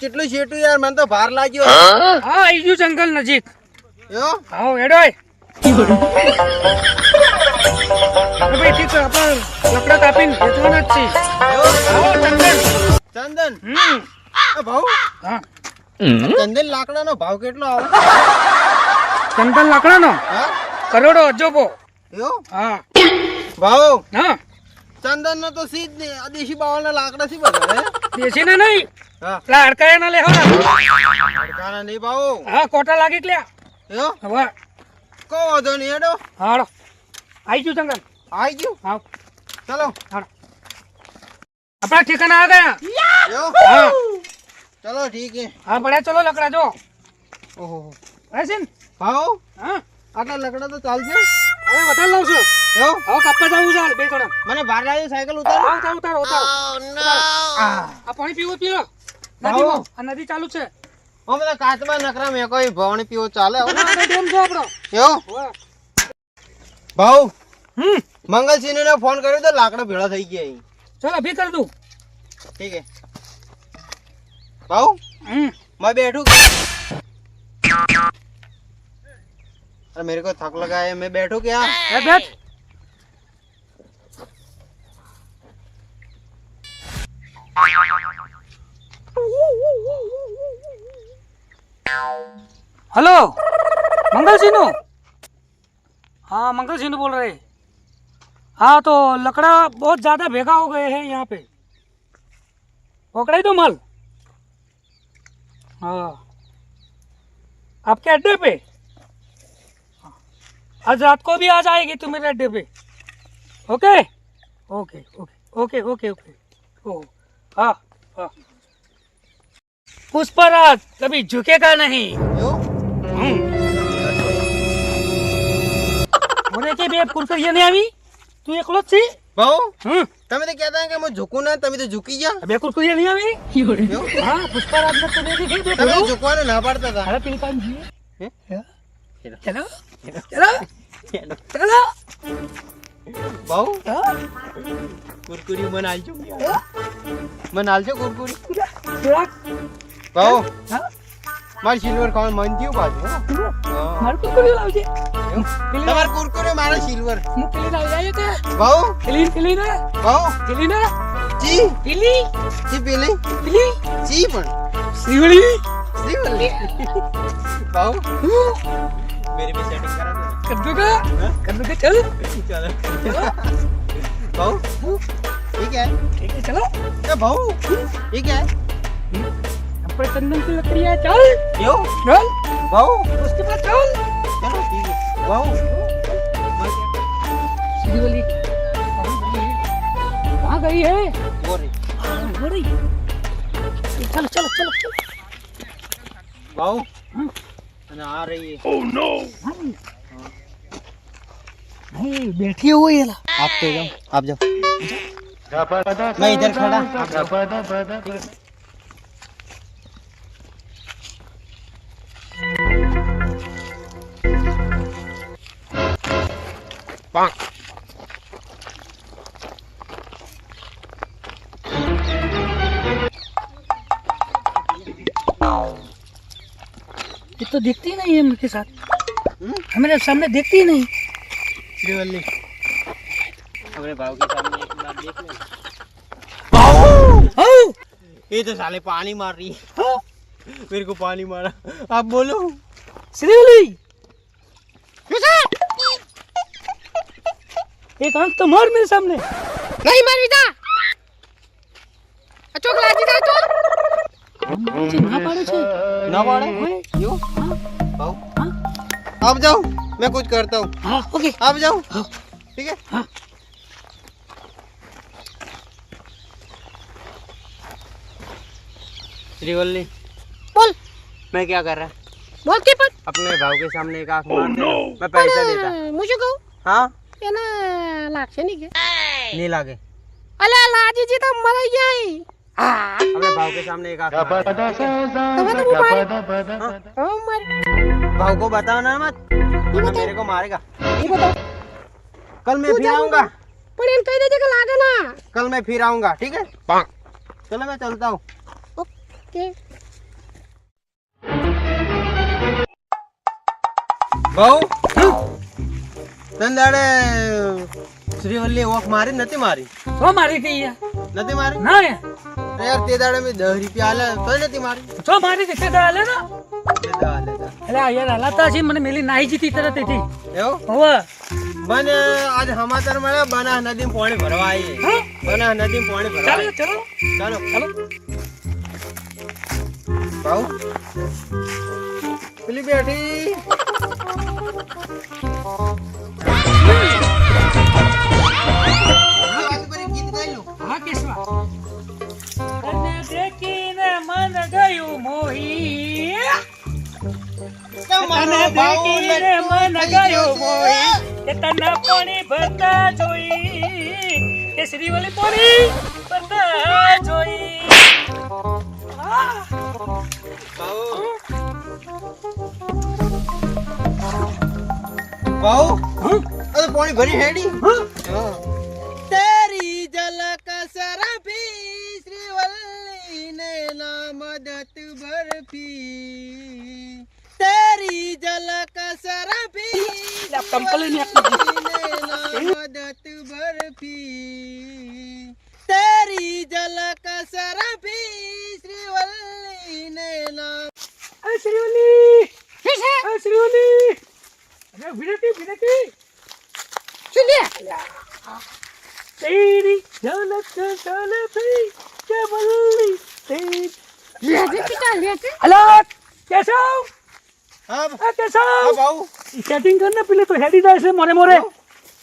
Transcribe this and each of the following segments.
કેટલું શેટું યાર, મને તો ભાર લાગ્યો. હા આવી ગયું જંગલ નજીક. યો આવો હેડોય. ભાઈ ઠીક છે, આપણે લકડા કાપીને વેચવાના જ છીએ. આવો ચંદન. ચંદન એ ભાઉ, હા ચંદન લાકડાનો ભાવ કેટલો આવે? ચંદન લાકડાનો હા કરોડો અજોબો. યો હા ભાઉ, હા ચંદન નો તો સીધ ને આ દેશી બાવળ ના લાકડા થી બધા દેશી ને નહીં હા પેલા અડકાયા ના લે હા અડકાના નહીં ભાઉ. હા કોટા લાગી કે લ્યા યો હવે કો વાંધો નહીં, હેડો હાડો આવી ગયું જંગલ. આઈ ગયું. હા ચલો હાડો આપણા ઠેકાના આ ગયા. યો હા ચલો ઠીક હે. હા પડ્યા ચલો લકડા જો ઓહો છે ને. ભાઉ, હા આટલા લકડા તો ચાલશે. હવે વધારે લાવું છું. યો હવે કાપવા જવું ચાલ બે જણા. મને ભાર લાગ્યો, સાયકલ ઉતાર. ઉતારો ઉતારો ઉતારો. આ પાણી પીવો પીવો નદીમાં. આ નદી ચાલુ છે. ઓ બધા કાચમાં નકરા મેં કોઈ ભવણી પીવો ચાલે હવે? આ ડેમ છે આપણો. યો વાહ. ભાઉ, મંગલસિંહ ને ફોન કર્યો તો લાકડા ભેળા થઈ ગયા અહીં. ચલો અભી કર દઉં. ठीक है भाऊ, मैं बैठू? अरे मेरे को थक लगा है, मैं बैठू क्या? बैठ. हेलो मंगल सिन्नू. हाँ मंगल सिन्नू बोल रहे. हाँ तो लकड़ा बहुत ज्यादा भेगा हो गए हैं यहाँ पे. पकड़ाई दो माल. हाँ आपके अड्डे पे आज रात को भी आ जाएगी तुम मेरे अड्डे पे. Okay okay okay okay okay okay. ओ हाँ हाँ पुष्पराज कभी झुकेगा नहीं. यो મને કે બે કુરકરિયા નહીં આવી તું એકલો જ છે भाऊ, તમે तो कहता है कि मैं झुकू ना, तभी तो झुकी जा. બે કુરકરિયા નહીં આવી यो હા પુષ્પરાજ ને તો દેખી ગઈ બે तभी झुकवाने ना पड़ता था. અરે પેલી કામ જી हैं? ચલો ચલો ચલો भाऊ, હા कुरकुरी मन आलचो, मन आलचो कुरकुरी. થોડાક भाऊ, હા मार सिल्वर खान मन थी बाजू. મારું કુરકરિયું લાવજે તમાર કુરકુરે મારે સિલ્વર. હું પેલી લાવી આવ્યો કે ભાઉ, પેલી ને ભાઉ, પેલી ને જી પેલી જી પેલી પેલી જી પણ શ્રીવળી શ્રીવલ્લી. ભાઉ, मेरी भी सेटिंग करा दो. कर दूंगा चल चलो भाऊ, ठीक है चलो ए भाऊ, ठीक है अपने चंदन की लकड़ी है चल यो चल भाऊ, उसके बाद चल चलो ठीक है भाऊ. श्रीवली कहाँ गई है वो रे हो रही चलो चलो चलो चलो भाऊ, आ रही है. ओह नो नहीं बैठी हुई है आप तो जाओ, आप जाओ, मैं इधर खड़ा. आप जाओ. ये तो दिखती ही नहीं है मेरे साथ हमारे सामने दिखती ही नहीं श्रीवल्ली अपने भाव के सामने एक बार देख ले. ये तो साले पानी मार रही है. मेरे को पानी मारा. आप बोलो श्रीवली एक आंख तो मार मेरे सामने नहीं मार बेटा अचोक लाजी दे तो ना पाड़े छे ना पाड़े यो भाव. आप जाओ, मैं कुछ करता हूँ. हाँ ओके आप जाओ, ठीक है. हाँ श्रीवल्ली बोल मैं क्या कर रहा? बोल के पर अपने भाव के सामने एक आंख मार देना. मैं पैसा देता. मुझे कहू हाँ એના લાગશે નહીં કે नहीं लागे. અલે લાજીજી તો મરાઈ જાય अपने भाव के सामने एक आंख मार देना. તમે તો મારે ઓ મારે भाव को बताओ ना मत, वरना मेरे को मारेगा. એ બતાવ कल मैं फिर आऊंगा. પણ એમ કહી દેજે કે લાગે ના कल मैं फिर आऊंगा, ठीक है. चलो मैं चलता हूँ. ઓકે ભાઉ તને દાડે શ્રીવલ્લી વોક મારી નથી મારી તો મારી હતી યાર નથી મારી ના યાર યાર તે દાડે મેં 10 રૂપિયા આલે તો નથી મારી તો મારી હતી તે હાલે ને તે દાડે એટલે આ યાર હલાતા છે મને મેલી નાહી જીતી તરત હતી એવું હવે મને આજ સમાચાર મળ્યા બના નદીમાં પાણી ભરવા આવીએ હા? બના નદીમાં પાણી ભરવા ચાલો આવીએ. ચાલો ચાલો ભાઉ પેલી બેઠી હા કેશવા તને દેખીને મન ગયું મોહી તને દેખીને મન ગયું મોહી કે તને પાણી ભરતા જોઈ કે શ્રીવલ્લી પાણી ભરતા જોઈ ભાઉ હા? અરે પાણી ભરી હેડી હા? तेरी झलक सरफी श्रीवल्ली ने नामदत बर्फी तेरी झलक सरफी લે, આ કંપલે ને આપી नामदत बर्फी तेरी झलक सरफी श्रीवल्ली ने नाम અરે શ્રીવલ્લી અરે શ્રીવલ્લી અરે વિનતી શું લે તેરી ઝલક ઝલકી કે વલ્લી તેરી લે છે પિતા લે છે અલા કેશવ हाँ આ કેશવ भाऊ સેટિંગ કર ને પેલે તો હેડી જાય છે મોરે મોરે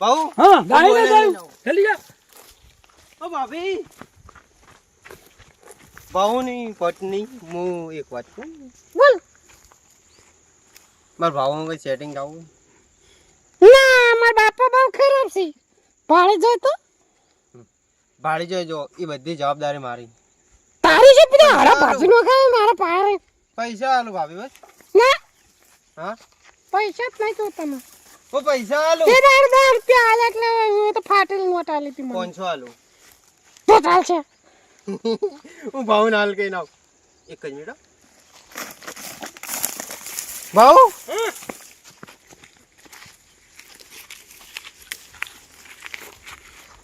भाऊ હા ગાય બોલે ને ગાય નહીં. જલ્દી જા ओ भाभी भाऊ ની પત્ની હું એક વાત કહું બોલ મારા ભાવ કઈ સેટિંગ આવું ના મારા બાપા બહુ ખરાબ છે ભાડે જાય તો ભાડી જોજો એ બધી જવાબદારી મારી તારી છે પિતા હારા બાજુ નો ખાય મારા પારે પૈસા આલું ભાભી બસ ના હા પૈસા જ નહીં જોતા મને ઓ પૈસા આલું તે 10 રૂપિયા આલે એટલે હું તો ફાટેલી નોટ આલી હતી મને 500 આલું તો ચાલશે હું ભાવ નાલ કઈ નાવ એક જ મિનિટ હો. ભાવ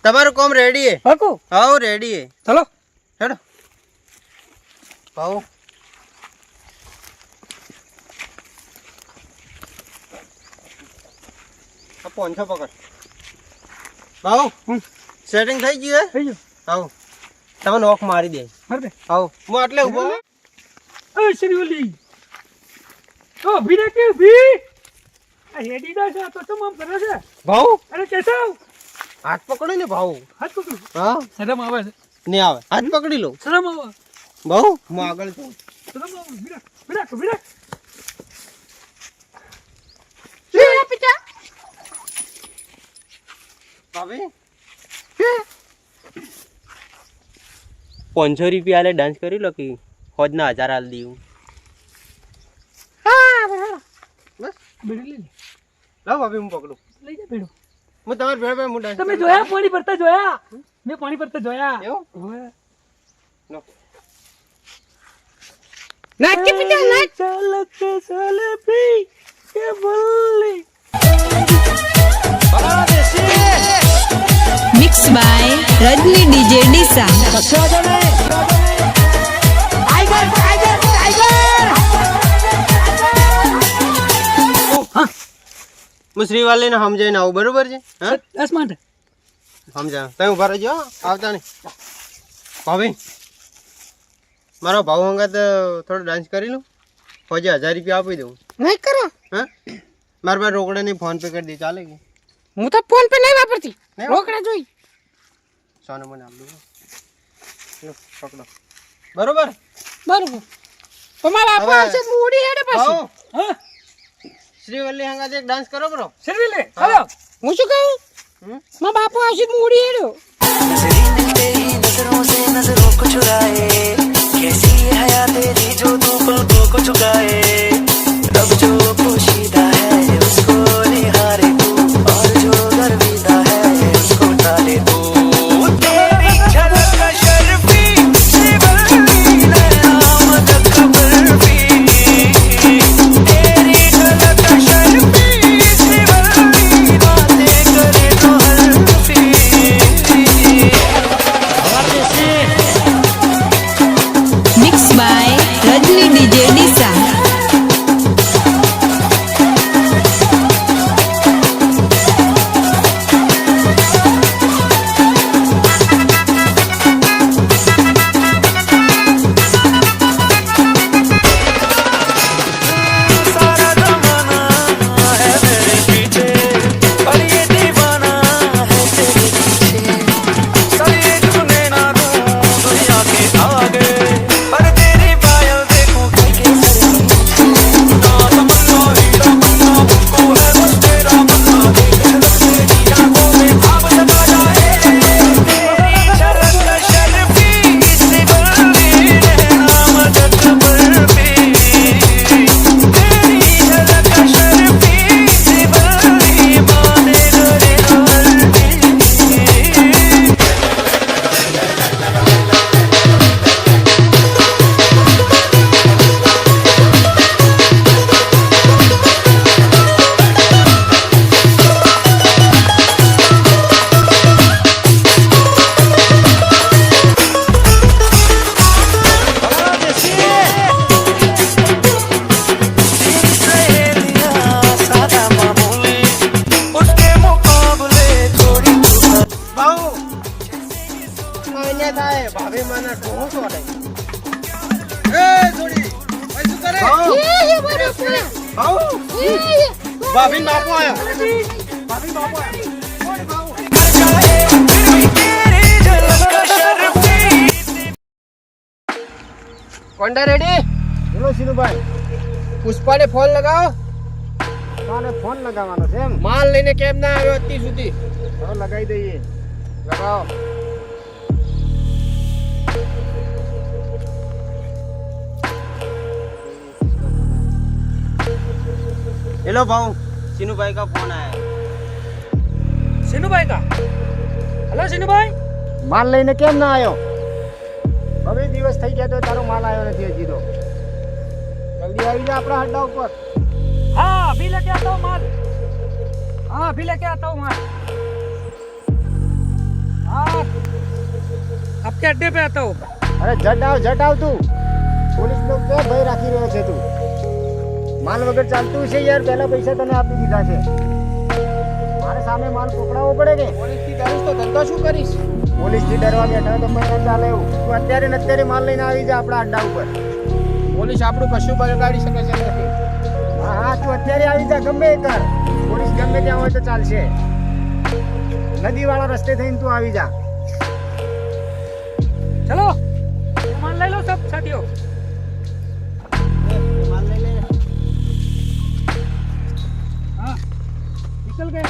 તમારું કામ રેડી હે હકો હાઉ રેડી હે ચલો હેડો ભાવ આ 500 પકડ ભાવ સેટિંગ થઈ ગયું હે થઈ ગયો હાઉ તમે નોક મારી દે માર દે હાઉ હું આટલે ઉભો હે. અરે શ્રીવલ્લી ઓ ભીરે કે ભી આ હેડી જાય છે આ તો તમ આમ કરે છે ભાવ અરે કેશવ હાથ પકડો ને ભાવ હાથ પકડ હા શરમ આવે છે નહીં આવે હાથ પકડી લો શરમ આવે ભાવ હું આગળ છું શરમ આવે ભીરે લે પિતા ભાભી 500 રૂપિયા આલે ડાન્સ કરી લો કે હોજના 1000 આલ દીધું હા બરાબર બસ બેડો લઈ લે લાવ ભાભી હું પકડું લઈ જા બેડો હું તમારે ભેળ ભેળ હું ડાન્સ તમે જોયા પાણી ભરતા જોયા મેં પાણી ભરતા જોયા એવું? હવે લો નાચ પિતા નાચ ચાલક સલફી કે વલ્લી Mixed by Rajni DJ Disa. હું શ્રીવાલીને સમજાઈને આવું બરોબર છે હા 10 મિનિટ સમજા તમે ઉભા રહેજો હો, આવતા નહીં ભાભી મારો ભાવ અંગત થોડો ડાન્સ કરી લઉં હોજે 1000 રૂપિયા આપી દઉં નહીં કરો હા મારા પાસે રોકડા નહીં ફોન પે કરી દે ચાલે કે હું તો ફોન પે નહીં વાપરતી નહીં? રોકડા જોઈ સોનું મને આપ દઉં લો પકડો બરોબર બરોબર તો મારા બાપા હવે- આવશે મૂડી હેડે પછી ભાવ હા શ્રીવલ્લી હંગાત એક ડાન્સ કરો બરો શરવી લે હાલો હું શું કહું હમ? મારા બાપા આવશે મૂડી હેડ્યો तेरी नजरों से नजरों को चुराए कैसी है हया तेरी जो तू पलकों को झुकाए अब जो पोशीदा है उसको निहारे तू और जो गर्विदा है उसको टाले तू तेरी झलक शर्फी श्रीवल्ली ने आमद खबर भी तेरी झलक शर्फी ભાભી બાપુ આવ્યો. કોન્ડા રેડી? બોલો સિનુભાઈ, પુષ્પાને ફોન લગાવો. તારે ફોન લગાવવાનો છે એમ? માલ લઈને કેમ ના આવ્યો અત્યાર સુધી? હવે લગાવી દઈએ. લગાવો. हेलो भाऊ, सीनू भाई का फोन आया है. सिनूभाई का हेलो सिनूभाई માલ લઈને કેમ ના આવ્યો? હવે દિવસ થઈ ગયા તો તારો માલ આવ્યો નથી હજી તો. જલ્દી આવી જા આપણા અડ્ડા ઉપર. हाँ अभी लेके आता हूँ माल हाँ अभी लेके आता हूँ माल हाँ आपके अड्डे पे आता हूँ અરે જટ આવ તું. પોલીસ લોકો કે ભય રાખી રહ્યો છે તું. માલ વગર ચાલતું છે યાર. પહેલા પૈસા તને આપી દીધા છે. મારે સામે માલ પકડાવવો પડે કે? પોલીસથી ડરીશ તો ધંધો શું કરીશ? પોલીસથી ડરવા બેઠા તો મને ચાલે એવું. તું અત્યારે ને અત્યારે માલ લઈને આવી જા આપણા અડ્ડા ઉપર. પોલીસ આપણું કશું બગાડી શકે છે નથી. હા તું અત્યારે આવી જા. ગમે એ કર. પોલીસ ગમે ત્યાં હોય તો ચાલશે. નદીવાળા રસ્તે થઈને તું આવી જા. चलो सामान ले लो सब साथियों માલ લઈ લે. हाँ निकल गए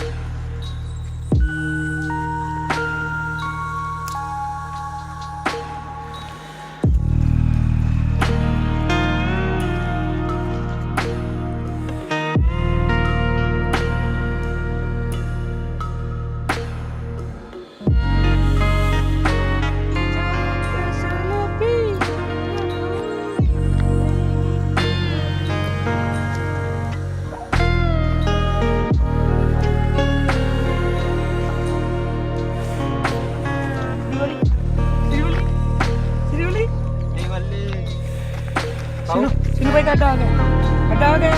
सिनू भाई का अड्डा आ गया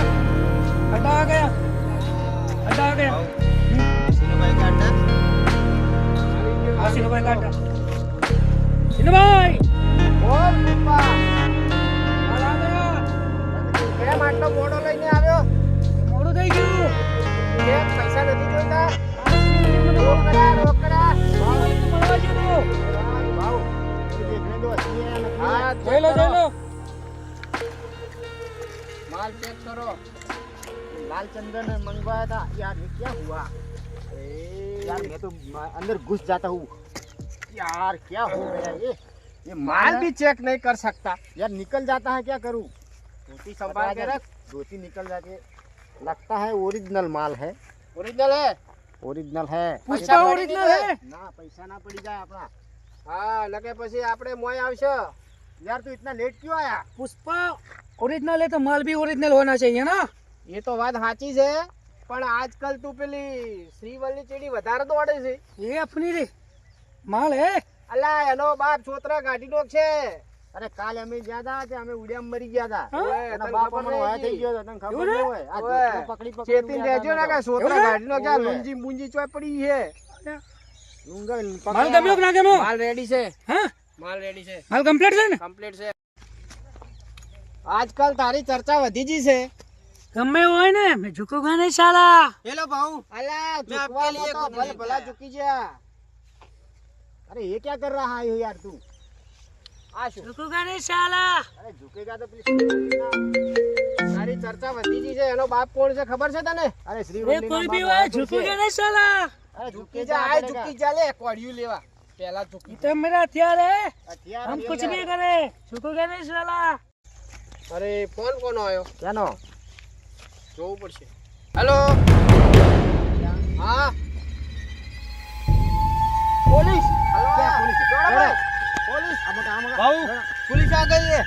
अड्डा आ गया अड्डा आ गया सीनू भाई का अड्डा. हाँ सिनू भाई का अड्डा सिनू भाई બોલ પપ્પા. माल आ गया કેમ આટલો મોડો લઈને આવ્યો? મોડું થઈ ગયું કેમ પૈસા નથી જોઈતા? રોકડા. મળવા જેવો ભાવ દેખને દો. હા, જોઈ લો माल चेक करो. लाल चंदन मंगवाया था यार. ये क्या हुआ? यार मैं तो अंदर घुस जाता हूँ यार. क्या हो गया ये माल भी चेक नहीं कर सकता. यार निकल जाता है. क्या करूँ? धोती संभाल के रख. धोती निकल जाके लगता है ओरिजिनल माल है. ओरिजिनल है. ओरिजिनल है. पुष्पा ओरिजिनल है ना पैसा ना पड़ी जाए अपना. હા લગે પછી આપણે મોય આવશે. यार तू इतना लेट क्यों आया? पुष्पा ओरिजिनल है तो माल भी ओरिजिनल होना चाहिए ना એ તો વાત સાચી છે પણ આજકાલ તું પેલી શ્રીવલ્લી ચીડી વધારે દોડે છે. ये अपनी रे माल है અલા એનો બાપ છોતરા ગાડીનો છે. अरे काल हमें ज्यादा थे. हमें उड़िया में मरी गया था. ઓય, એના તને બાપ ખબર અમને વાયા નહીં થઈ ગયો હતો. તને ખબર એવું નહીં છે? હોય? આ ઓય, ધોતિયો પકડી ચેતીને ઉડ્યા રહેજો ને હતા કે છોતરા એવું છે? ગાડીનો ક્યાં ઓય. લુંજી મુંજી ચોય પડી છે. લૂંગા माल પકડ્યા. गम्यो कि ना गम्यो માલ રેડી છે. हाँ માલ રેડી છે. माल कंप्लीट है ना કમ્પ્લીટ છે. આજકાલ તારી ચર્ચા વધી જી છે. गम्मे हुआ है ना मैं झुकूंगा नहीं साला હેલો ભાऊ. अला मैं झुकवा आपके लिए तो कुछ भल लेके भला आया। झुकी जा. अरे ये क्या कर रहा है यार तू? આ શું? झुकूंगा नहीं साला अरे झुकेगा तो प्लीज. તારી ચર્ચા વધી જી છે. એનો બાપ કોણ છે ખબર છે તને? अरे ये श्रीवल्ली कोई ना भी बाप हुआ है बहादुर झुकूंगा से. नहीं साला अरे ઝૂકી જા આય ઝૂકી જા લે કોડિયું લેવા. પહેલા ઝૂકી. ये तो मेरा हथियार है हथियार हम ले कुछ जा. नहीं करे झुकूंगा नहीं साला અરે ફોન કોનો આવ્યો? क्या नो? જોવું પડશે. હેલો. હા પોલીસ. क्या पुलिस? જોડો अरे, ભાઈ. પોલીસ. आमका. भाऊ पुलिस आ गई है.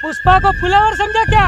पुष्पा को फुलावर समझा क्या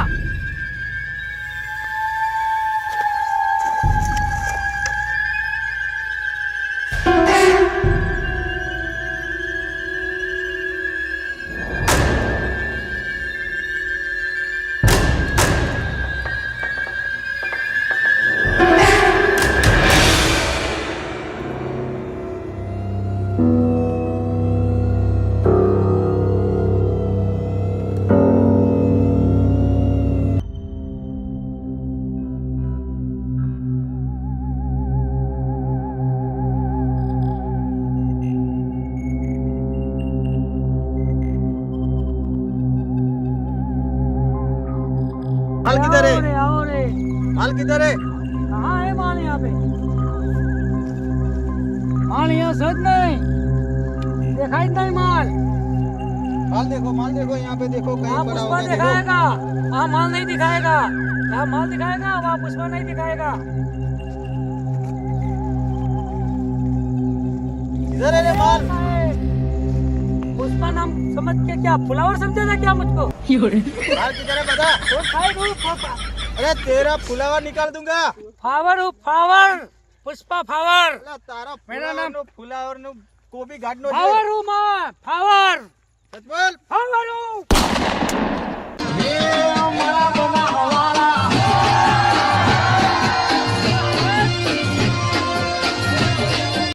माल किधर है? आओ रे माल किधर है? कहाँ है माल यहाँ पे? माल यहाँ सच नहीं दिखाई नहीं माल। माल देखो यहाँ पे देखो कहीं वहाँ पड़ा पुष्पा होगा, देखो। दिखाएगा, वहाँ माल नहीं दिखाएगा। यहाँ माल दिखाएगा, वहाँ पुष्पा नहीं दिखाएगा। किधर है रे माल? पुष्पा नाम समझ के क्या फ्लावर समझेगा क्या मुझको? माल किधर है बता। वो साइड हूँ, अरे तेरा फुलावर निकाल दूंगा। फ्लावर हूँ, फ्लावर पुष्पा फ्लावर। अला तारा मेरा नाम फुलावर नो कोबी घाट नो फ्लावर हूँ मैं, फ्लावर सच बोल। फ्लावर हूँ। ये मारा